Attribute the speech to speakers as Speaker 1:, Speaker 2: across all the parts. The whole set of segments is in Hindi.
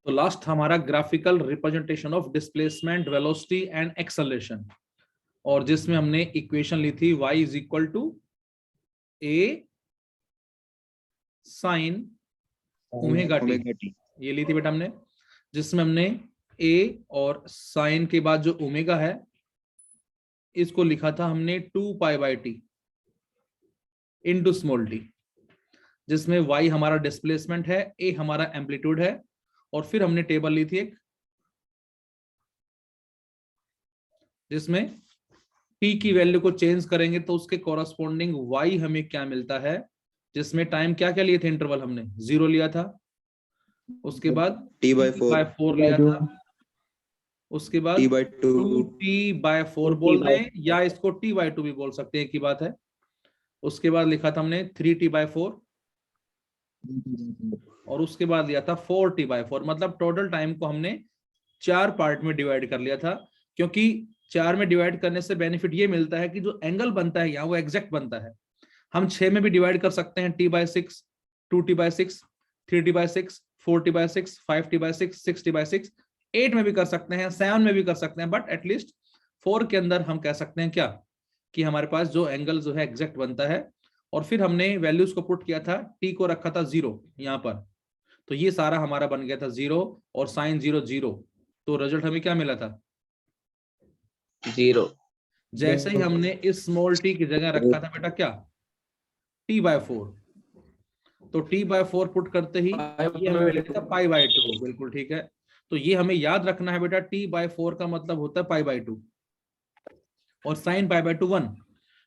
Speaker 1: तो लास्ट हमारा graphical representation of displacement, velocity and acceleration, और जिसमें हमने इक्वेशन ली थी y is equal to a sine omega T, ये ली थी बेटा हमने, जिसमें हमने a और साइन के बाद जो ओमेगा है इसको लिखा था हमने 2π/t इंटू स्मॉल टी, जिसमें y हमारा डिस्प्लेसमेंट है, a हमारा एम्पलीट्यूड है, और फिर हमने टेबल ली थी एक जिसमें t की वैल्यू को चेंज करेंगे तो उसके कॉरस्पॉन्डिंग y हमें क्या मिलता है, जिसमें टाइम क्या क्या लिए थे, इंटरवल हमने 0 लिया था, उसके बाद t/4 लिया था, उसके बाद t/4 बोल रहे हैं या इसको t/2 भी बोल सकते हैं, एक ही बात है। उसके बाद लिखा था हमने 3t/4 और उसके बाद लिया था 4t/4, मतलब टोटल टाइम को हमने 4 पार्ट में डिवाइड कर लिया था, क्योंकि 4 में डिवाइड करने से बेनिफिट ये मिलता है कि जो एंगल बनता है यहाँ वो एग्जैक्ट बनता है। हम 6 में भी डिवाइड कर सकते हैं, t/6, 2t/6, 3t/6, 4t/6, 5t/6, 6t/6, 8 में भी कर सकते हैं, 7 में भी कर सकते हैं, बट एटलीस्ट 4 के अंदर हम कह सकते हैं क्या कि हमारे पास जो एंगल जो है एग्जैक्ट बनता है। और फिर हमने वैल्यूज को पुट किया था, t को रखा था 0 यहाँ पर, तो ये सारा हमारा बन गया था 0 और साइन 0 0, तो रिजल्ट हमें क्या मिला था
Speaker 2: 0।
Speaker 1: जैसे ही हमने इस स्मॉल t की जगह रखा था बेटा क्या t/4, तो t/4 पुट करते ही ये हमें मिलेगा π/2, बिल्कुल ठीक है। तो ये हमें याद रखना है बेटा, t/4 का मतलब होता है π/2 और साइन π/2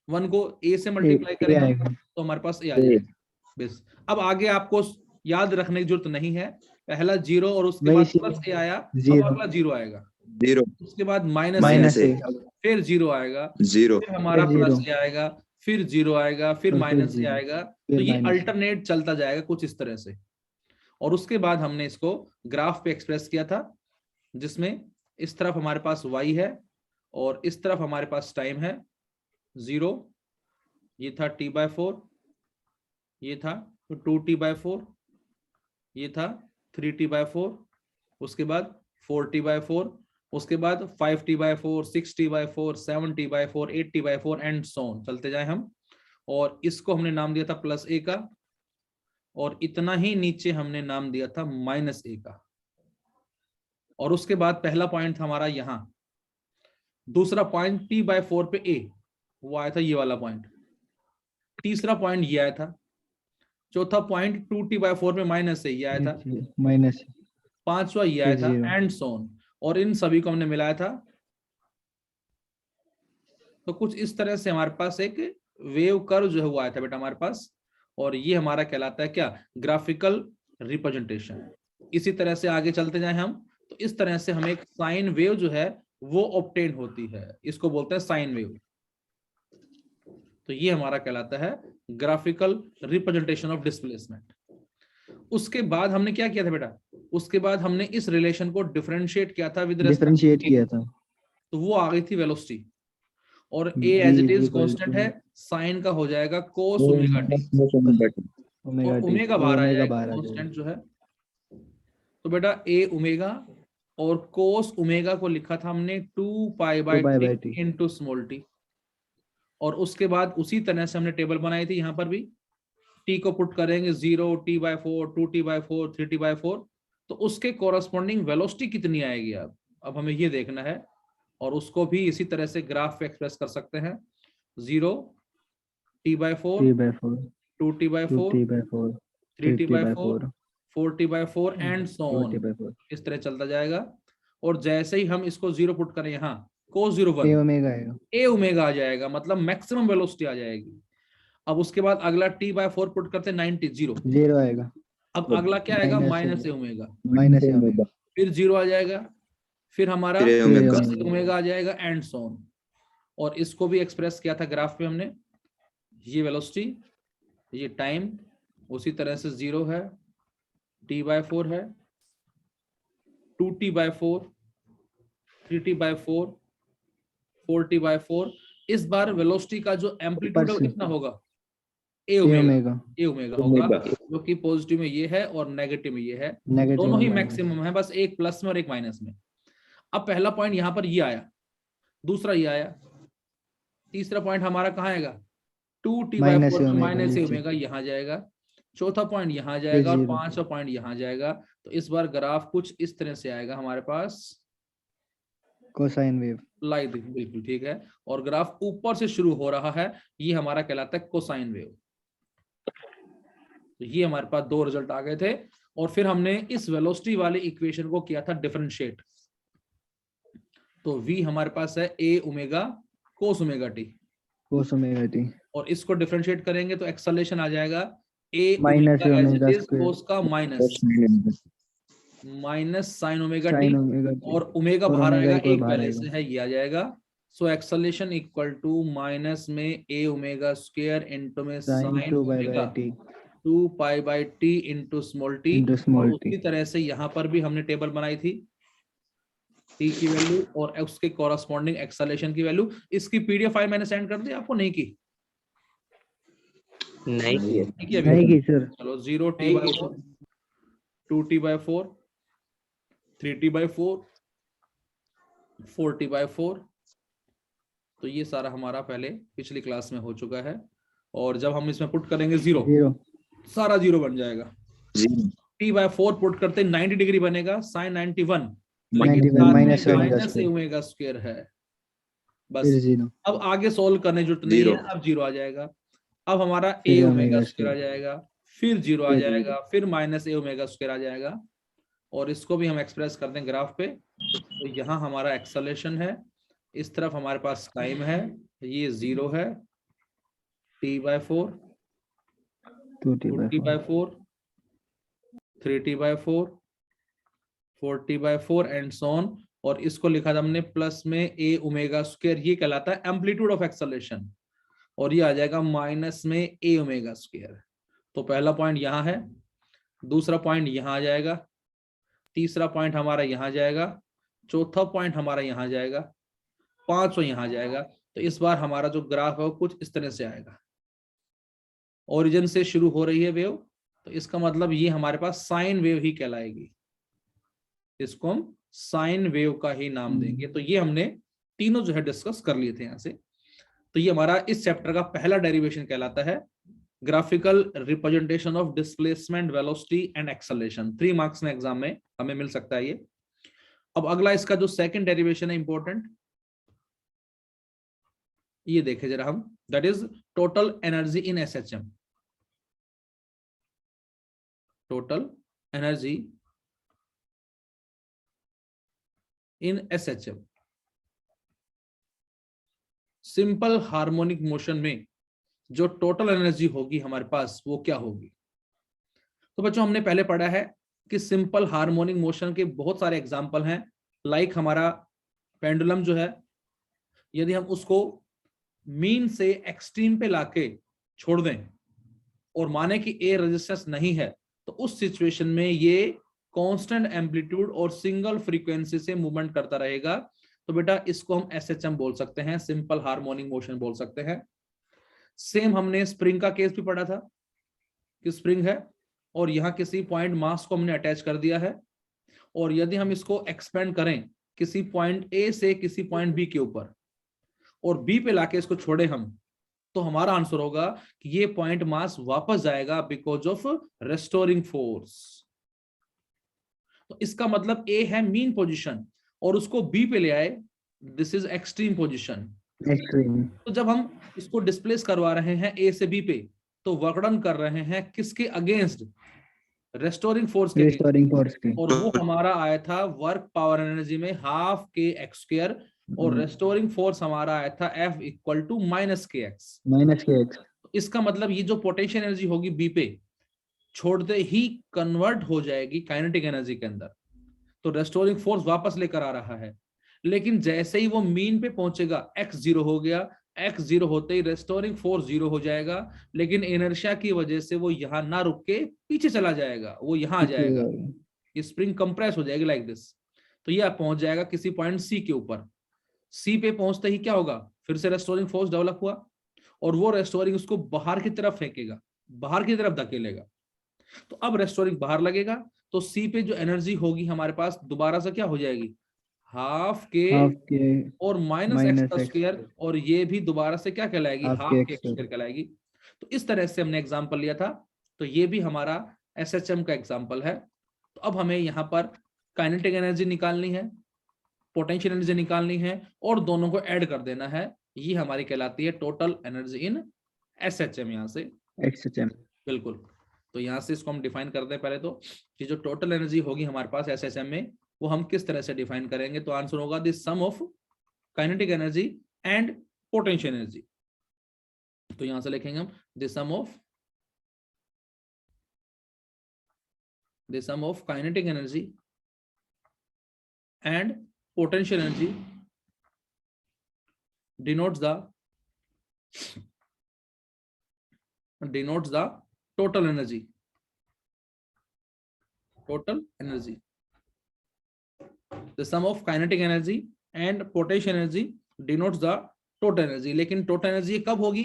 Speaker 1: 1 को a से मल्टीप्लाई करेंगे तो हमारे पास a आ जाएगा बस। अब आगे आपको याद रखने की जरूरत नहीं है, पहला 0 और उसके बाद प्लस a आया, अब अगला 0 आएगा,
Speaker 2: 0
Speaker 1: उसके बाद माइनस a, फिर 0 आएगा,
Speaker 2: 0
Speaker 1: फिर हमारा प्लस a आएगा, फिर 0 आएगा, फिर माइनस a आएगा, तो ये अल्टरनेट चलता जाएगा कुछ इस तरह से। और उसके बाद हमने इसको ग्राफ पे एक्सप्रेस किया था, जिसमें इस तरफ हमारे पास y है और इस तरफ हमारे पास टाइम है 0, ये था t/4, ये था 2t/4, ये था 3t/4, उसके बाद 4t/4, उसके बाद 5t/4, 6t/4, 7t/4, 8t/4 and so on, चलते जाए हम। और इसको हमने नाम दिया था प्लस a का, और इतना ही नीचे हमने नाम दिया था माइनस a का। और उसके बाद पहला पॉइंट था हमारा यहाँ, दूसरा पॉइंट t/4 पे a, वो आया था ये वाला पॉइंट, तीसरा पॉइंट ये आया था, चौथा पॉइंट 2t/4 में माइनस से ये आया था,
Speaker 3: माइनस,
Speaker 1: पांचवा ये आया था एंड सो ऑन, और इन सभी को हमने मिलाया था। तो कुछ इस तरह से हमारे पास एक वेव कर्व जो है वो आया था बेटा हमारे पास, और ये हमारा कहलाता है क्या ग्राफिकल रिप्रेजेंटेशन। इसी तरह से आगे चलते जाएं हम, तो इस तरह से हमें एक साइन वेव जो है वो ऑब्टेन होती है, इसको बोलते हैं साइन वेव। तो ये हमारा कहलाता है ग्राफिकल रिप्रेजेंटेशन ऑफ डिस्प्लेसमेंट। उसके बाद हमने क्या किया था बेटा, उसके बाद हमने इस रिलेशन को डिफरेंशिएट किया था विद
Speaker 3: डिफरेंशिएट किया था,
Speaker 1: तो वो आ गई थी वेलोसिटी, और a as it is constant है, साइन का हो जाएगा cos ओमेगा t, और ओमेगा बाहर आ जाएगा कांस्टेंट जो है। तो बेटा a ओमेगा और cos ओमेगा को लिखा था हमने 2π/t इनटू स्मॉल t, और उसके बाद उसी तरह से हमने टेबल बनाई थी, यहाँ पर भी t को पुट करेंगे 0, t/4, 2t/4, 3t/4, तो उसके कोरस्पॉन्डिंग वेलोसिटी कितनी आएगी अब हमें ये देखना है, और उसको भी इसी तरह से ग्राफ पे एक्सप्रेस कर सकते हैं, 0, t/4, 2t/4, 3t/4, 4t/4 and so on, इस तरह चलता जाएगा। और जैसे ही हम इसको 0 पुट करें यहाँ cos 0 1, a ओमेगा आ जाएगा, मतलब मैक्सिमम वेलोसिटी आ जाएगी। अब उसके बाद अगला t/4 पुट करते 90, 0
Speaker 3: आएगा।
Speaker 1: अब अगला क्या आएगा माइनस a ओमेगा,
Speaker 3: -a,
Speaker 1: फिर 0 आ जाएगा, फिर हमारा ओमेगा आ जाएगा एंड सो ऑन। और इसको भी एक्सप्रेस किया था ग्राफ पे हमने, ये वेलोसिटी, ये टाइम, उसी तरह से 0 है, t/4 है, 2t/4, 3t/4, 4t/4। इस बार वेलोसिटी का जो एम्पलीट्यूड है कितना होगा ए ओमेगा होगा, जो कि पॉजिटिव में ये है और नेगेटिव में ये है, दोनों ही मैक्सिमम है, बस एक प्लस में और एक माइनस में। अब पहला पॉइंट यहाँ पर ये आया, दूसरा ये आया, तीसरा पॉइंट हमारा कहाँ आएगा, 2t/4 माइनस ए ओमेगा यहाँ जाएगा, चौथा पॉइंट यहाँ जाएगा और पांचवा पॉइंट यहाँ जाएगा। तो इस बार ग्राफ कुछ इस तरह से आएगा हमारे पास,
Speaker 3: कोसाइन वेव,
Speaker 1: लाइक बिल्कुल ठीक है। और ग्राफ ऊपर से शुरू हो रहा है, ये हमारा कहलाता है कोसाइन वेव। तो ये हमारे पास दो रिजल्ट आ गए थे, और फिर हमने इस वेलोसिटी वाले इक्वेशन को किया था डिफरेंशिएट। तो v हमारे पास है a omega cos omega T, और इसको डिफरेंशिएट करेंगे तो एक्सेलरेशन आ जाएगा a ओमेगा कोस का माइनस साइन ओमेगा टी, और ओमेगा बाहर आएगा, एक पहले से है, ये आ जाएगा। So acceleration equal to minus में a ओमेगा स्क्वायर इनटू में sine omega 2 pi by T into small T. उसी तरह से यहाँ पर भी हमने टेबल बनाई थी, टी की वैल्यू और उसके कॉरस्पॉन्डिंग एक्सेलरेशन की वैल्यू। इसकी पीडीएफ फाइल मैंने सेंड कर दी आपको, नहीं की? नहीं की सर। चलो 0t/4, 2t/4, 3t/4, 4t/4, तो ये सारा हमारा पहले पिछली क्लास में हो चुका है। और जब हम इसमें पुट करेंगे जीरो, सारा जीरो बन जाएगा। t/4 पुट करते 90 डिग्री बनेगा, साइन 91 माइनस ओमेगा स्क्वायर है, बस। अब आगे सोल्व करने जरूरत नहीं है, अब जीरो आ जाएगा। अब हमारा a ओमेगा स्क्वायर आ जाएगा, फिर जीरो आ जाएगा, फिर माइनस a ओमेगा स्क्वायर आ जाएगा, और इसको भी हम एक्सप्रेस करते हैं ग्राफ पे। तो यहाँ हमारा एक्सेलरेशन है, इस तरफ हमारे पास टाइम है, ये 0 है, t/4, 2t/4, 3t/4, 4t/4 and so on. और इसको लिखा था हमने प्लस में a ओमेगा स्क्वायर, ये कहलाता है एम्पलीट्यूड ऑफ एक्सेलरेशन, और ये आ जाएगा माइनस में a ओमेगा स्क्वायर। तो पहला पॉइंट यहाँ है, दूसरा पॉइंट यहाँ आ जाएगा, तीसरा पॉइंट हमारा यहाँ जाएगा, चौथा पॉइंट हमारा यहाँ जाएगा, पांचवा यहाँ जाएगा। तो इस बार हमारा जो ग्राफ है वो कुछ इस तरह से आएगा, ओरिजिन से शुरू हो रही है वेव, तो इसका मतलब ये हमारे पास साइन वेव ही कहलाएगी, इसको हम साइन वेव का ही नाम देंगे। तो ये हमने तीनों जो है डिस्कस कर लिए थे यहाँ से। तो ये हमारा इस चैप्टर का पहला डेरिवेशन कहलाता है graphical representation of displacement, velocity and acceleration. 3 marks में एग्जाम में हमें मिल सकता है ये। अब अगला इसका जो सेकंड डेरिवेशन है इंपॉर्टेंट, ये देखे जरा हम, that is total energy in SHM। Total energy in SHM, simple harmonic motion में जो टोटल एनर्जी होगी हमारे पास वो क्या होगी। तो बच्चों हमने पहले पढ़ा है कि सिंपल हार्मोनिक मोशन के बहुत सारे एग्जांपल हैं, लाइक हमारा पेंडुलम जो है, यदि हम उसको मीन से एक्सट्रीम पे लाके छोड़ दें और माने कि ए रेजिस्टेंस नहीं है, तो उस सिचुएशन में ये कांस्टेंट एम्पलीट्यूड और सिंगल फ्रीक्वेंसी से मूवमेंट करता रहेगा। तो बेटा इसको हम SHM बोल सकते हैं, सिंपल हार्मोनिक मोशन बोल सकते हैं। सेम हमने स्प्रिंग का केस भी पढ़ा था कि स्प्रिंग है और यहाँ किसी पॉइंट मास को हमने अटैच कर दिया है, और यदि हम इसको एक्सपेंड करें किसी पॉइंट A से किसी पॉइंट B के ऊपर और B पे लाके इसको छोड़े हम, तो हमारा आंसर होगा कि ये पॉइंट मास वापस जाएगा बिकॉज ऑफ रेस्टोरिंग फोर्स। तो इसका मतलब A है मीन पोजीशन और उसको B पे ले आए, दिस इज एक्सट्रीम पोजीशन। तो जब हम इसको डिस्प्लेस करवा रहे हैं A से B पे, तो वर्क डन कर रहे हैं किसके अगेंस्ट, रेस्टोरिंग फोर्स के, और वो हमारा आया था वर्क पावर एनर्जी में हाफ kx², और रेस्टोरिंग फोर्स हमारा आया था F इक्वल टू -kx। इसका मतलब ये जो पोटेंशियल एनर्जी होगी B पे, छोड़ते ही कन्वर्ट हो जाएगी काइनेटिक एनर्जी के अंदर, तो रेस्टोरिंग फोर्स वापस लेकर आ रहा है। लेकिन जैसे ही वो मीन पे पहुंचेगा, x 0 हो गया, x 0 होते ही रेस्टोरिंग फोर्स 0 हो जाएगा, लेकिन इनर्शिया की वजह से वो यहां ना रुक के पीछे चला जाएगा, वो यहां आ जाएगा, ये स्प्रिंग कंप्रेस हो जाएगी लाइक दिस। तो ये पहुंच जाएगा किसी पॉइंट C के ऊपर। C पे पहुंचते ही क्या होगा, फिर से रेस्टोरिंग फोर्स डेवलप हुआ, और वो रेस्टोरिंग उसको बाहर की तरफ फेंकेगा, बाहर की तरफ धकेलेगा। तो अब रेस्टोरिंग बाहर लगेगा तो सी पे जो एनर्जी होगी हमारे पास दोबारा से क्या हो जाएगी, हाफ के और माइनस एक्स का स्क्वायर, और ये भी दोबारा से क्या कहलाएगी, हाफ के एक्स स्क्वायर कहलाएगी। तो इस तरह से हमने एग्जांपल लिया था। तो ये भी हमारा एसएचएम का एग्जांपल है। तो अब हमें यहाँ पर काइनेटिक एनर्जी निकालनी है, पोटेंशियल एनर्जी निकालनी है और दोनों को ऐड कर देना है। ये हमारी कहलाती है टोटल एनर्जी इन एसएचएम। यहाँ से एसएचएम बिल्कुल। तो यहाँ से इसको हम डिफाइन करते हैं पहले तो, कि जो टोटल एनर्जी होगी हमारे पास एसएचएम में वो हम किस तरह से डिफाइन करेंगे। तो आंसर होगा the sum of kinetic energy and potential energy. तो यहां से लिखेंगे हम the sum of kinetic energy and potential energy denotes the total energy. The sum of kinetic energy and potential energy denotes the total energy. लेकिन total energy कब होगी,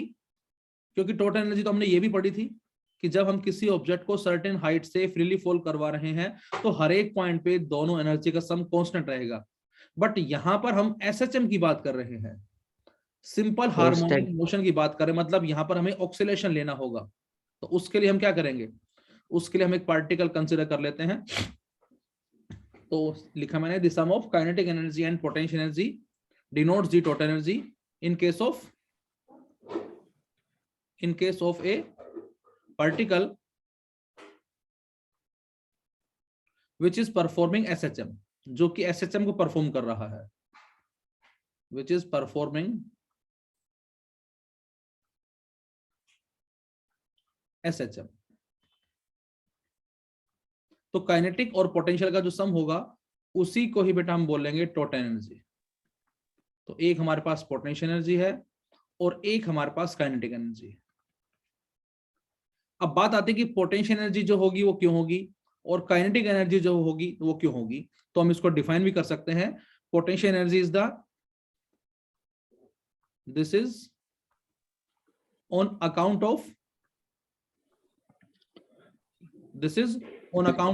Speaker 1: क्योंकि total energy तो हमने ये भी पढ़ी थी कि जब हम किसी ऑब्जेक्ट को सर्टेन हाइट से फ्रीली फॉल करवा रहे हैं तो हर एक पॉइंट पे दोनों एनर्जी का सम कांस्टेंट रहेगा। बट यहां पर हम एसएचएम की बात कर रहे हैं, सिंपल हार्मोनिक मोशन की बात करें, मतलब यहां पर हमें ऑक्सीलेशन लेना होगा। तो उसके लिए हम क्या करेंगे, उसके लिए हम एक पार्टिकल कंसीडर कर लेते हैं। तो लिखा मैंने the sum of kinetic energy and potential energy denotes the total energy in case of a particle which is performing SHM, जो कि एसएचएम को परफॉर्म कर रहा है, विच इज परफॉर्मिंग एसएचएम। तो काइनेटिक और पोटेंशियल का जो सम होगा उसी को ही बेटा हम बोलेंगे टोटल एनर्जी। तो एक हमारे पास पोटेंशियल एनर्जी है और एक हमारे पास काइनेटिक एनर्जी है। अब बात आती है कि पोटेंशियल एनर्जी जो होगी वो क्यों होगी और काइनेटिक एनर्जी जो होगी वो क्यों होगी। तो हम इसको डिफाइन भी कर सकते हैं। Potential energy is this is on account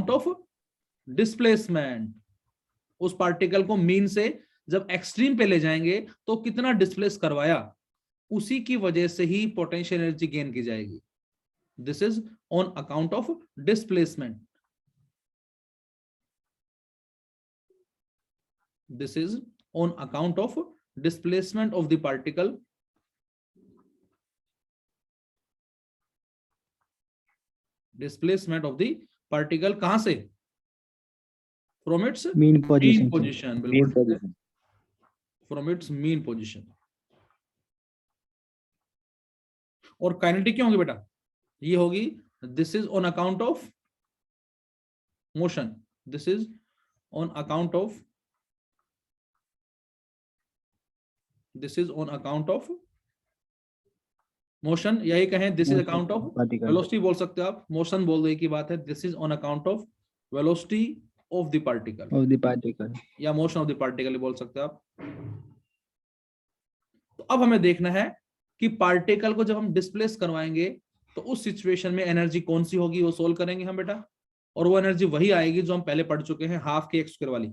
Speaker 1: of displacement. उस पार्टिकल को मीन से जब एक्सट्रीम पे ले जाएंगे तो कितना डिस्प्लेस करवाया, उसी की वजह से ही पोटेंशियल एनर्जी गेन की जाएगी। This is on account of displacement. This is on account of displacement of the particle displacement of the particle कहां से, फ्रॉम इट्स मीन पोजीशन। बिल्कुल, फ्रॉम इट्स मीन पोजीशन। और काइनेटिक क्यों होगी बेटा, ये होगी this is on account of motion, this is on account of motion, यही कहें this is account of velocity बोल सकते हो आप, मोशन बोल दो एक ही बात है। This is on account of velocity of the particle या मोशन ऑफ द पार्टिकल बोल सकते हो आप। तो अब हमें देखना है कि पार्टिकल को जब हम डिस्प्लेस करवाएंगे तो उस सिचुएशन में एनर्जी कौन सी होगी, वो सोल्व करेंगे हम बेटा। और वो एनर्जी वही आएगी जो हम पहले पढ़ चुके हैं, हाफ के एक्स स्क्वायर वाली।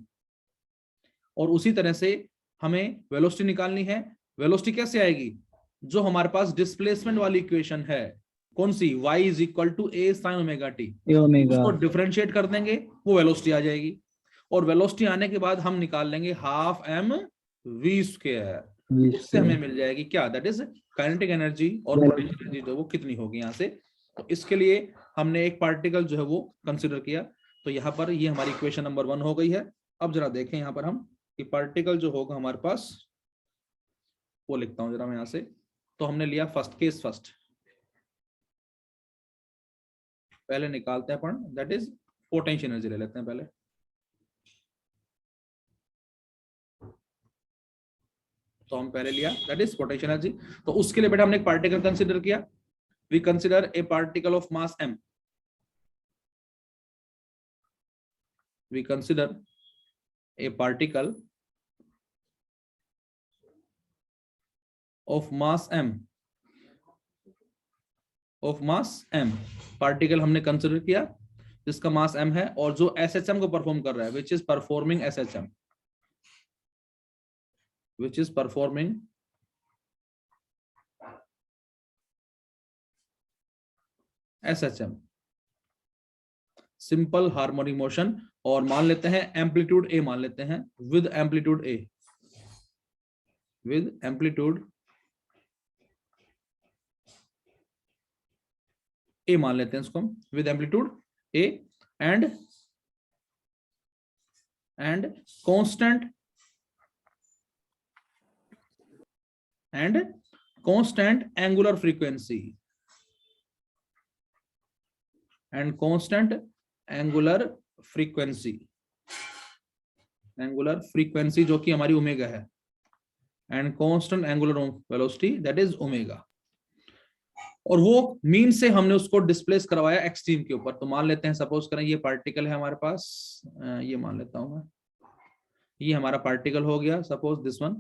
Speaker 1: और उसी तरह से हमें वेलोसिटी निकालनी है। वेलोसिटी कैसे आएगी, जो हमारे पास डिस्प्लेसमेंट वाली इक्वेशन है, कौन सी, y is equal to a sin omega T, उसको डिफरेंशिएट कर देंगे, वो वेलोसिटी आ जाएगी। और वेलोसिटी आने के बाद हम निकाल लेंगे हाफ m v स्क्वायर, उससे हमें मिल जाएगी क्या, दैट इज काइनेटिक एनर्जी और पोटेंशियल एनर्जी जो वो कितनी होगी यहाँ से। तो इसके लिए हमने एक पार्टिकल जो है वो कंसिडर किया। तो यहाँ पर ये हमारी इक्वेशन नंबर 1 हो गई है। अब जरा देखें यहाँ पर हम कि पार्टिकल जो होगा हमारे पास, वो लिखता हूं जरा मैं यहाँ से। तो हमने लिया फर्स्ट केस फर्स्ट, पहले निकालते हैं अपन, दैट इज पोटेंशियल एनर्जी ले लेते हैं पहले। तो हम पहले लिया दैट इज पोटेंशियल एनर्जी। तो उसके लिए बेटा हमने एक पार्टिकल कंसीडर किया। We consider a particle of mass m, we consider a particle of mass m of mass m, particle हमने कंसिडर किया जिसका मास m है और जो SHM को परफॉर्म कर रहा है, which is performing SHM, which is performing SHM, simple harmonic motion. और मान लेते हैं एम्पलीट्यूड a, मान लेते हैं with amplitude a, with amplitude a मान लेते हैं इसको, with amplitude a and constant angular frequency, and constant angular frequency जो कि हमारी ओमेगा है, and constant angular velocity that is omega. और वो मीन से हमने उसको डिस्प्लेस करवाया एक्सट्रीम के ऊपर। तो मान लेते हैं, सपोज करें ये पार्टिकल है हमारे पास, ये मान लेता हूं मैं, ये हमारा पार्टिकल हो गया सपोज दिस वन,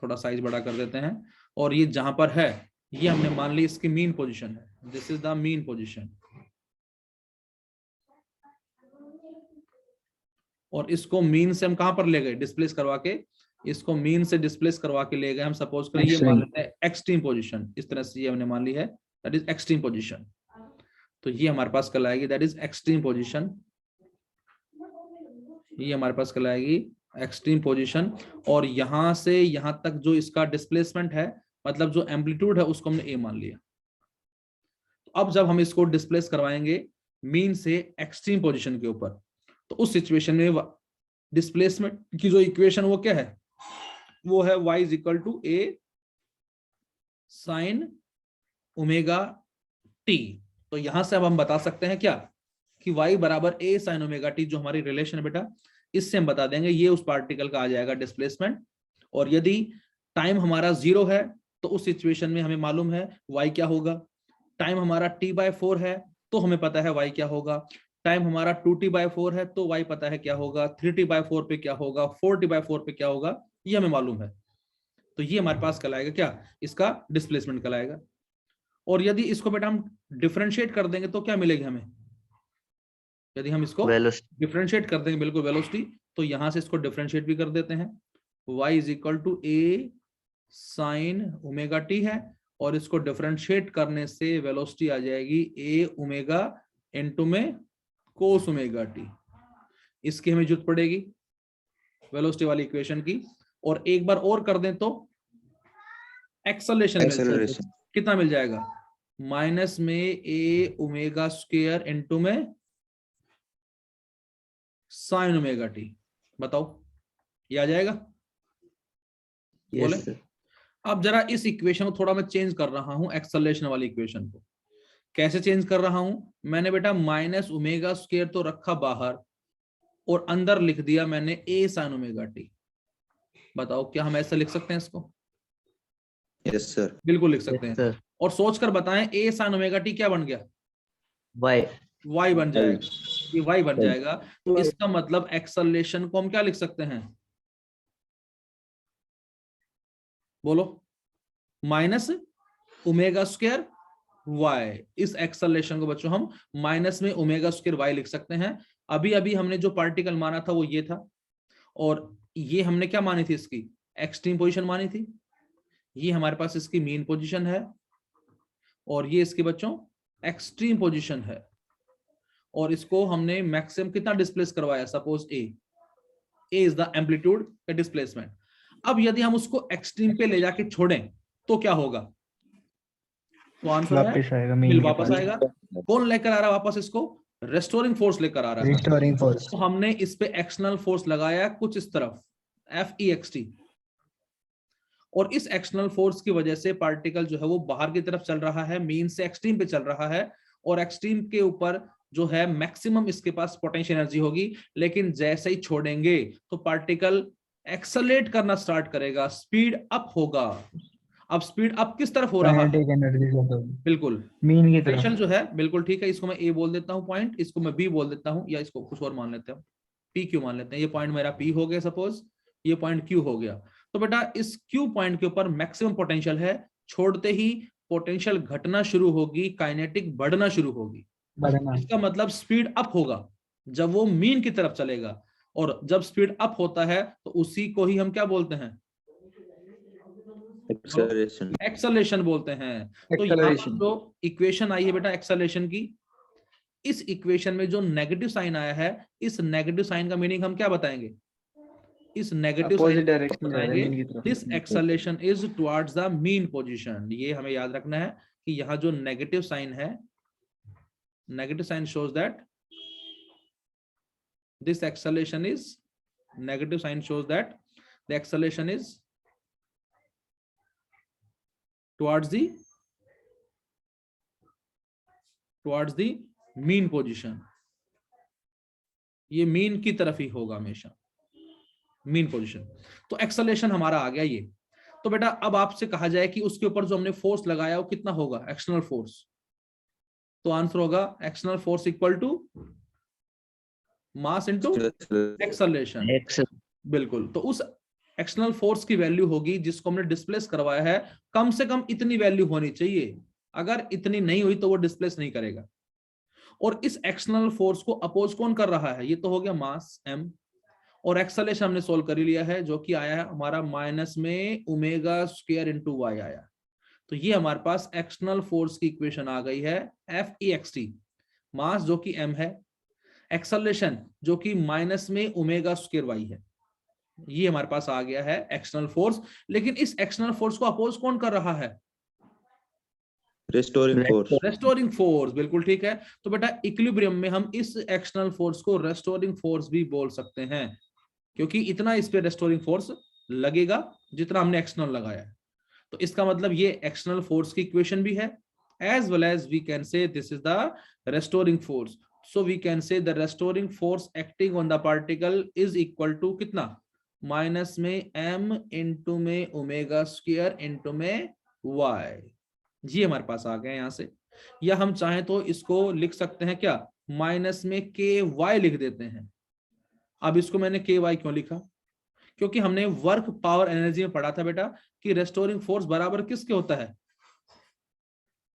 Speaker 1: थोड़ा साइज बड़ा कर देते हैं, और ये जहां पर है ये हमने मान ली इसकी मीन पोजीशन है, this is the mean position. और इसको मीन से हम कहां पर ले गए, डिस्प्लेस करवा के, इसको मीन से डिस्प्लेस करवा के ले गए हम, सपोज करें ये मान लेते हैं एक्सट्रीम पोजीशन, इस तरह से ये हमने मान ली है, दैट इज एक्सट्रीम पोजीशन। तो ये हमारे पास कल आएगी दैट इज एक्सट्रीम पोजीशन, ये हमारे पास कल आएगी एक्सट्रीम पोजीशन। और यहां से यहां तक जो इसका डिस्प्लेसमेंट है, मतलब जो एम्पलीट्यूड है, उसको हमने ए मान लिया। अब जब हम इसको डिस्प्लेस करवाएंगे मीन से एक्सट्रीम पोजीशन के ऊपर, तो उस सिचुएशन में डिस्प्लेसमेंट की जो इक्वेशन वो क्या है, वो है y is equal to a sine omega T. तो यहां से अब हम बता सकते हैं क्या कि y बराबर a साइन ओमेगा टी, जो हमारी रिलेशन है बेटा, इससे हम बता देंगे ये उस पार्टिकल का आ जाएगा डिस्प्लेसमेंट। और यदि टाइम हमारा 0 है तो उस सिचुएशन में हमें मालूम है y क्या होगा। टाइम हमारा t/4 है तो हमें पता है y क्या होगा। टाइम हमारा 2t/4 है तो y पता है क्या होगा, 3t/4 पे क्या होगा, 4t/4 पे क्या होगा, ये हमें मालूम है। तो ये हमारे पास कहलाएगा क्या, इसका डिस्प्लेसमेंट कहलाएगा। और यदि इसको बेटा हम डिफरेंशिएट कर देंगे तो क्या मिलेगी हमें, यदि हम इसको डिफरेंशिएट कर देंगे, बिल्कुल वेलोसिटी, तो यहां से इसको डिफरेंशिएट भी कर देते हैं, y is equal to a sine omega T है, और इसको डिफरेंशिएट करने से वेलोसिटी आ जाएगी ए ओमेगा इनटू में कोस ओमेगा टी। इसकी हमें जरूरत पड़ेगी वेलोसिटी वाली इक्वेशन की। और एक बार और कर दें तो एक्सेलरेशन कितना मिल जाएगा, माइनस में ए ओमेगा स्क्वायर इनटू में साइन ओमेगा टी। बताओ ये आ जाएगा? बोले अब जरा इस इक्वेशन को थोड़ा मैं चेंज कर रहा हूं, एक्सेलरेशन वाली इक्वेशन को। कैसे चेंज कर रहा हूं, मैंने बेटा माइनस ओमेगा स्क्वायर तो रखा बाहर और अंदर लिख दिया मैंने ए साइन ओमेगा टी। बताओ क्या हम ऐसा लिख सकते हैं इसको?
Speaker 2: यस सर,
Speaker 1: बिल्कुल लिख सकते हैं। और सोचकर बताएं ए साइन ओमेगा टी क्या बन गया, y बन जाएगा, ये y बन जाएगा। तो इसका मतलब एक्सेलरेशन को हम क्या लिख सकते हैं, बोलो, माइनस ओमेगा स्क्वायर y। इस एक्सेलरेशन को बच्चों हम माइनस में ओमेगा स्क्वायर y लिख सकते हैं। अभी अभी हमने जो पार्टिकल माना था वो ये था, और ये हमने क्या मानी थी, इसकी एक्सट्रीम पोजीशन मानी थी। ये हमारे पास इसकी मीन पोजीशन है, और ये इसके बच्चों एक्सट्रीम पोजीशन है। और इसको हमने मैक्सिमम कितना डिस्प्लेस करवाया, suppose A is the amplitude का डिस्प्लेसमेंट। अब यदि हम उसको एक्सट्रीम पे ले जाके छोड़ें तो क्या होगा, तो आंसर
Speaker 3: वापस
Speaker 1: है
Speaker 3: आएगा,
Speaker 1: बिल वापस आएगा। कौन लेकर आ रहा है वापस इसको, रेस्टोरिंग फोर्स लेकर आ रहा है।
Speaker 3: Restoring force.
Speaker 1: तो हमने इस पे एक्सटर्नल फोर्स लगाया कुछ इस तरफ, FEXT, और इस एक्सटर्नल फोर्स की वजह से पार्टिकल जो है वो बाहर की तरफ चल रहा है, मीन से एक्सट्रीम पे चल रहा है। और एक्सट्रीम के ऊपर जो है मैक्सिमम इसके पास पोटेंशियल एनर्जी होगी, लेकिन जैसे ही छोड़ेंगे तो पार्टिकल एक्सेलरेट करना स्टार्ट करेगा, स्पीड अप होगा। अब स्पीड अप किस तरफ हो रहा है, बिल्कुल
Speaker 3: मीन की
Speaker 1: तरफ जो है, बिल्कुल ठीक है। इसको मैं ए बोल देता हूं पॉइंट, इसको मैं बी बोल देता हूं, या इसको कुछ और मान लेते हैं, पी क्यू मान लेते हैं। ये पॉइंट मेरा पी हो गया सपोज, ये पॉइंट क्यू हो गया। तो बेटा इस क्यू पॉइंट के ऊपर मैक्सिमम पोटेंशियल है, छोड़ते ही पोटेंशियल घटना शुरू होगी, काइनेटिक बढ़ना शुरू होगी। इसका मतलब स्पीड अप होगा जब वो मीन की तरफ चलेगा, और जब स्पीड अप होता है तो उसी को ही हम क्या बोलते हैं? एक्सेलरेशन बोलते हैं। तो यहाँ पर जो इक्वेशन आई है बेटा एक्सेलरेशन की, इस इक्वेशन में जो नेगेटिव साइन आया है, इस नेगेटिव साइन का मीनिंग हम क्या बताएंगे? इस नेगेटिव साइन बताएंगे this acceleration is towards the mean position. ये हमें याद रखना है कि यहाँ जो नेगेटिव साइन है, negative sign shows that this acceleration is, negative sign shows that the acceleration is towards the mean position। ये मीन की तरफ ही होगा हमेशा, मीन पोजीशन। तो एक्सेलरेशन हमारा आ गया ये। तो बेटा अब आपसे कहा जाए कि उसके ऊपर जो हमने फोर्स लगाया वो कितना होगा, एक्सटर्नल फोर्स। तो आंसर होगा external force equal to mass into acceleration. बिल्कुल। तो उस एक्सटर्नल फोर्स की वैल्यू होगी जिसको हमने डिस्प्लेस करवाया है, कम से कम इतनी वैल्यू होनी चाहिए। अगर इतनी नहीं हुई तो वो डिस्प्लेस नहीं करेगा। और इस एक्सटर्नल फोर्स को अपोज कौन कर रहा है? ये तो हो गया मास m, और एक्सेलरेशन हमने सोल्व कर लिया है जो कि आया है हमारा माइनस में ओमेगा स्क्वायर इनटू y आया। तो ये हमारे पास एक्सटर्नल फोर्स की इक्वेशन आ गई है Fext। मास जो कि m है, एक्सेलरेशन जो कि माइनस में ओमेगा स्क्वायर y है, ये हमारे पास आ गया है एक्सटर्नल फोर्स। लेकिन इस एक्सटर्नल फोर्स को अपोज कौन कर रहा है?
Speaker 2: Restoring force.
Speaker 1: रेस्टोरिंग फोर्स, बिल्कुल ठीक है। तो बेटा इक्विलिब्रियम में हम इस एक्सटर्नल फोर्स को रेस्टोरिंग फोर्स भी बोल सकते हैं, क्योंकि इतना इस पे रेस्टोरिंग फोर्स लगेगा जितना हमने एक्सटर्नल लगाया है। तो इसका मतलब ये एक्सटर्नल फोर्स की इक्वेशन भी है, as well as we can say this is the restoring force. So we can say the restoring force acting on the particle is equal to कितना? माइनस में m इंटू में ओमेगा स्क्वायर इंटू में y। ये हमारे पास आ गए यहां से। या हम चाहें तो इसको लिख सकते हैं क्या, माइनस में ky लिख देते हैं। अब इसको मैंने ky क्यों लिखा? क्योंकि हमने वर्क पावर एनर्जी में पढ़ा था बेटा कि रेस्टोरिंग फोर्स बराबर किसके होता है?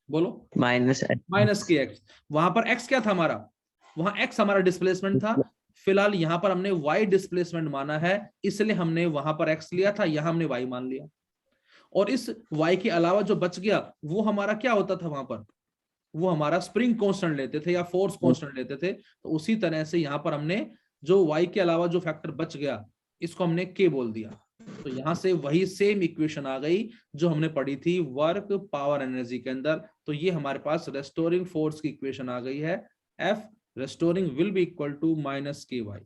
Speaker 1: बोलो। माइनस के एक्स। वहां पर x क्या था हमारा? वहां x हमारा डिस्प्लेसमेंट था। फिलहाल यहां पर हमने y डिस्प्लेसमेंट माना है, इसलिए हमने वहां पर x लिया था, यहां हमने y मान लिया। और इस y के अलावा जो बच गया वो हमारा क्या होता था वहां पर? वो हमारा स्प्रिंग कांस्टेंट लेते थे या फोर्स कांस्टेंट लेते थे। तो उसी तरह से यहां पर हमने जो y के अलावा जो फैक्टर बच गया इसको हमने k बोल दिया। तो यहां से वही सेम इक्वेशन आ गई जो हमने पढ़ी थी वर्क पावर एनर्जी के अंदर। तो ये हमारे पास रेस्टोरिंग फोर्स की इक्वेशन आ गई है, F restoring will be equal to minus ky,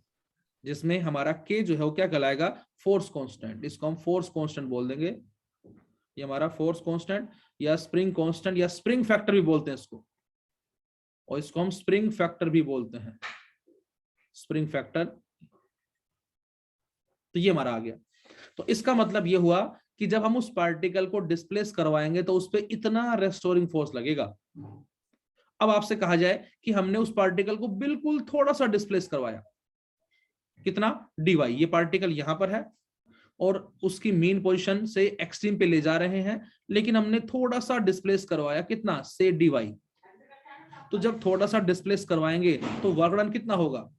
Speaker 1: जिसमें हमारा k जो है वो क्या कहलाएगा? Force constant. इसको हम फोर्स कांस्टेंट बोल देंगे। ये हमारा फोर्स कांस्टेंट या स्प्रिंग कांस्टेंट या स्प्रिंग फैक्टर भी बोलते हैं इसको, और इसको हम स्प्रिंग फैक्टर भी बोलते हैं, स्प्रिंग फैक्टर। तो ये हमारा आ गया। तो इसका मतलब ये हुआ कि जब हम उस पार्टिकल को डिस्प्लेस करवाएंगे तो उस पर इतना रेस्टोरिंग फोर्स लगेगा। अब आपसे कहा जाए कि हमने उस पार्टिकल को बिल्कुल थोड़ा सा डिस्प्लेस करवाया, कितना? dy। ये पार्टिकल यहां पर है और उसकी मीन पोजीशन से एक्सट्रीम पे ले जा रहे हैं, लेकिन हमने थोड़ा सा डिस्प्लेस करवाया, कितना? से dy। तो जब थोड़ा सा डिस्प्लेस करवाएंगे तो वर्क डन कितना होगा?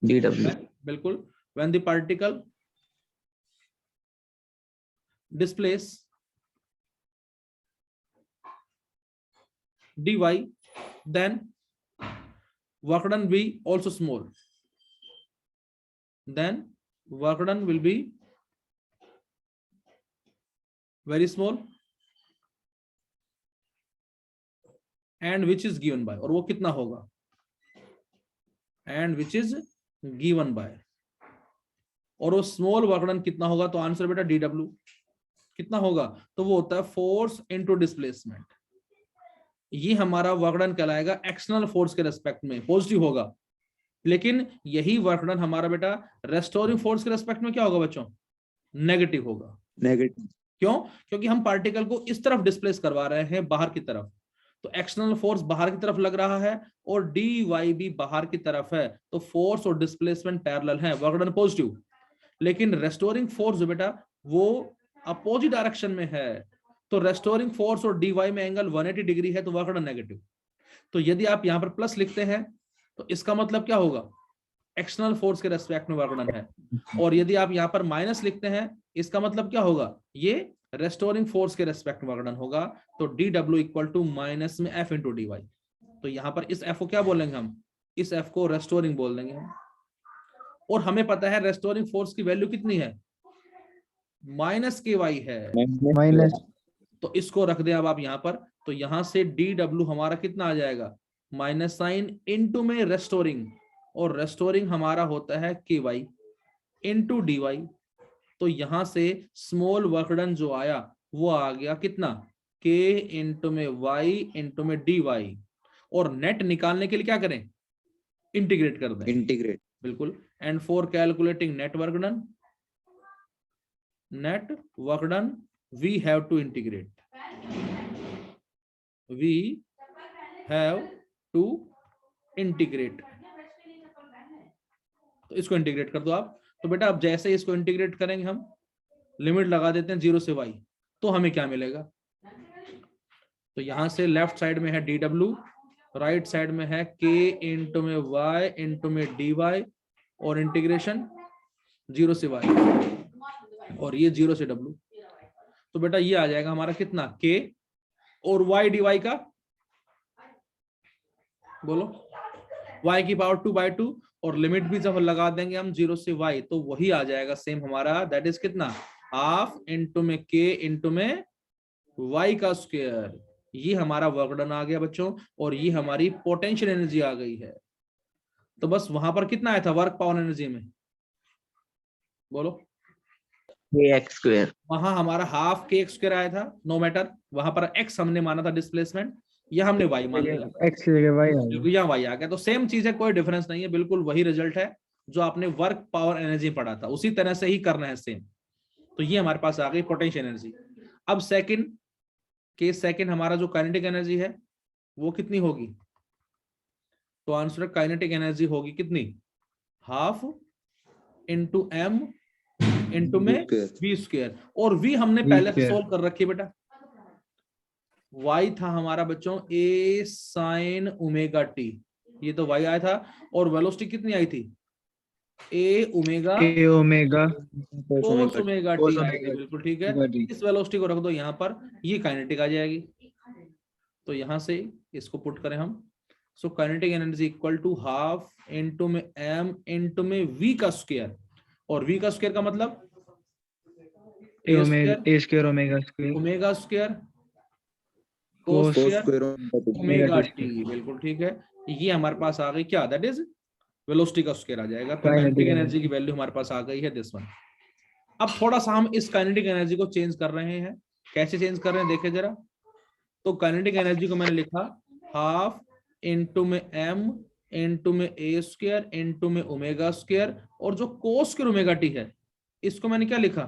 Speaker 2: dw।
Speaker 1: बिल्कुल। when the particle displace dy, then work done be also small, then work done will be very small, and which is given by, और वो कितना होगा? and which is given by, और वो स्मॉल वर्क डन कितना होगा? तो आंसर बेटा dw कितना होगा? तो वो होता है फोर्स इनटू डिस्प्लेसमेंट। ये हमारा वर्क डन कहलाएगा एक्सटर्नल फोर्स के रेस्पेक्ट में, पॉजिटिव होगा। लेकिन यही वर्क डन हमारा बेटा रेस्टोरिंग फोर्स के रेस्पेक्ट में क्या होगा बच्चों? नेगेटिव होगा।
Speaker 2: नेगेटिव।
Speaker 1: क्यों? क्योंकि हम पार्टिकल को इस तरफ डिस्प्लेस करवा रहे हैं, बाहर की तरफ। तो एक्सटर्नल फोर्स बाहर की तरफ लग रहा है और dy भी बाहर की तरफ है, तो फोर्स और डिस्प्लेसमेंट पैरेलल है, वर्क डन पॉजिटिव। लेकिन रेस्टोरिंग फोर्स जो बेटा वो अपोजिट डायरेक्शन में है, तो रेस्टोरिंग फोर्स और dy में एंगल 180 डिग्री है तो वर्क डन नेगेटिव। तो यदि आप यहाँ पर प्लस लिखते हैं तो इसका मतलब क्या होगा, एक्सटर्नल फोर्स के रेस्पेक्ट में वर्क डन है। और यदि आप यहाँ पर माइनस लिखते हैं इसका मतलब क्या होगा, ये रेस्टोरिंग फोर्स के रेस्पेक्ट में वर्क डन होगा। तो dw इक्वल टू माइनस में f इंटू dy। तो यहाँ पर इस f को क्या बोलेंगे हम, इस f को रेस्टोरिंग बोल देंगे हम। और हमें पता है रेस्टोरिंग फोर्स की वैल्यू कितनी है, माइनस ky है,
Speaker 3: माइनस
Speaker 1: तो इसको रख दें अब आप यहाँ पर। तो यहाँ से dw हमारा कितना आ जाएगा, माइनस साइन इनटू में रेस्टोरिंग, और रेस्टोरिंग हमारा होता है ky इनटू dy। तो यहाँ से स्मॉल वर्क डन जो आया वो आ गया कितना, k इंटू में y इंटू में dy। और नेट निकालने के लिए क्या करें, इंटीग्रेट कर दें,
Speaker 2: इंटीग्रेट।
Speaker 1: बिल्कुल। And for calculating net work done we have to integrate, तो इसको इंटीग्रेट कर दो आप। तो बेटा अब जैसे ही इसको इंटीग्रेट करेंगे हम, लिमिट लगा देते हैं 0 से y, तो हमें क्या मिलेगा, तो यहां से लेफ्ट साइड में है dw, राइट साइड में है k इंटू में y इंटू में dy, और इंटीग्रेशन 0 से y, और ये 0 से w। तो बेटा ये आ जाएगा हमारा कितना, k और y dy का, बोलो, y की पावर 2/2, और लिमिट भी जब लगा देंगे हम 0 से y तो वही आ जाएगा सेम हमारा, दैट इज कितना, हाफ इंटू में k इंटू में y का स्क्वायर। ये हमारा वर्क डन आ गया बच्चों, और ये हमारी पोटेंशियल एनर्जी आ गई है। तो बस वहां पर कितना आया था वर्क पावर एनर्जी में, बोलो,
Speaker 2: kx स्क्वायर।
Speaker 1: वहां हमारा हाफ kx स्क्वायर आया था, नो मैटर, वहां पर x हमने माना था डिस्प्लेसमेंट, या हमने y मान लिया,
Speaker 3: x की जगह y आ गया।
Speaker 1: यहाँ y आ गया। तो सेम चीज है, कोई डिफरेंस नहीं है, बिल्कुल वही रिजल्ट है जो आपने वर्क पावर एनर्जी पढ़ा था, उसी तरह से ही करना है सेम। तो ये हमारे पास आ गई पोटेंशियल एनर्जी। अब सेकंड हमारा जो काइनेटिक एनर्जी है वो कितनी होगी, तो आंसर काइनेटिक एनर्जी होगी कितनी, हाफ इंटू m इंटू में v स्क्वायर, और v हमने पहले से सोल्व कर रखी है बेटा। y था हमारा बच्चों a sin ओमेगा t, ये तो y आया था, और वेलोसिटी कितनी आई थी, a omega cos omega t आई थी, बिल्कुल ठीक है। इस वेलोसिटी को रख दो यहाँ पर, ये काइनेटिक आ जाएगी। तो यहाँ से इसको पुट करें हम, so kinetic energy equal to half into में m इंटू में v का स्क्वायर, और v का स्क्वायर का मतलब
Speaker 3: a square
Speaker 1: omega square cos square omega t, बिल्कुल ठीक है। ये हमारे पास आ गई क्या, दैट इज वेलोसिटी का स्क्वायर आ जाएगा। तो काइनेटिक एनर्जी की वैल्यू हमारे पास आ गई है दिस वन। अब थोड़ा सा हम इस काइनेटिक एनर्जी को चेंज कर रहे हैं, कैसे चेंज कर रहे हैं देखे जरा। तो काइनेटिक एनर्जी को मैंने लिखा हाफ इंटू में m इंटू में a स्क्वायर इंटू में ओमेगा स्क्वायर, और जो कोस स्क्वायर ओमेगा t है इसको मैंने क्या लिखा,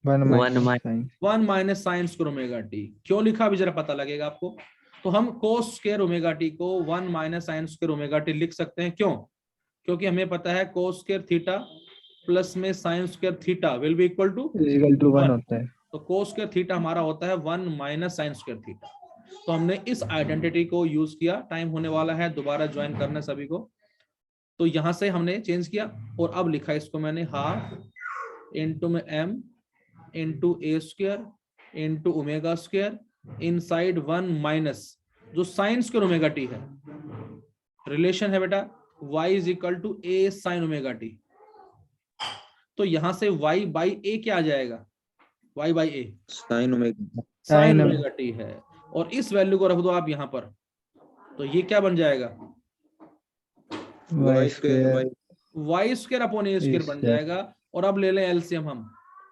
Speaker 1: 1 minus sine square omega T. क्यों लिखा अभी जरा पता लगेगा आपको। तो हम कोस स्क्वायर ओमेगा टी को 1 minus sine square omega T लिख सकते हैं, क्यों, क्योंकि हमें पता है कोस स्क्वायर थीटा प्लस में sine square theta will be equal to
Speaker 3: 1 होता है।
Speaker 1: तो कोस स्क्वायर थीटा हमारा होता है 1 माइनस साइन स्क्वायर थीटा। तो हमने इस आइडेंटिटी को यूज किया, टाइम होने वाला है, दोबारा ज्वाइन करना सभी को। तो यहां से हमने चेंज किया, और अब लिखा इसको मैंने हाफ इंटू में m into a square into omega square inside 1 minus जो साइन स्क्वायर ओमेगा टी है, रिलेशन है बेटा y is equal to a sine omega T. तो यहां से y बाई a क्या आ जाएगा, y by a
Speaker 2: sine
Speaker 1: omega T है, और इस वैल्यू को रख दो आप यहां पर, तो ये क्या बन जाएगा,
Speaker 2: y square
Speaker 1: y square upon a square बन जाएगा। और अब ले लें एलसीएम हम,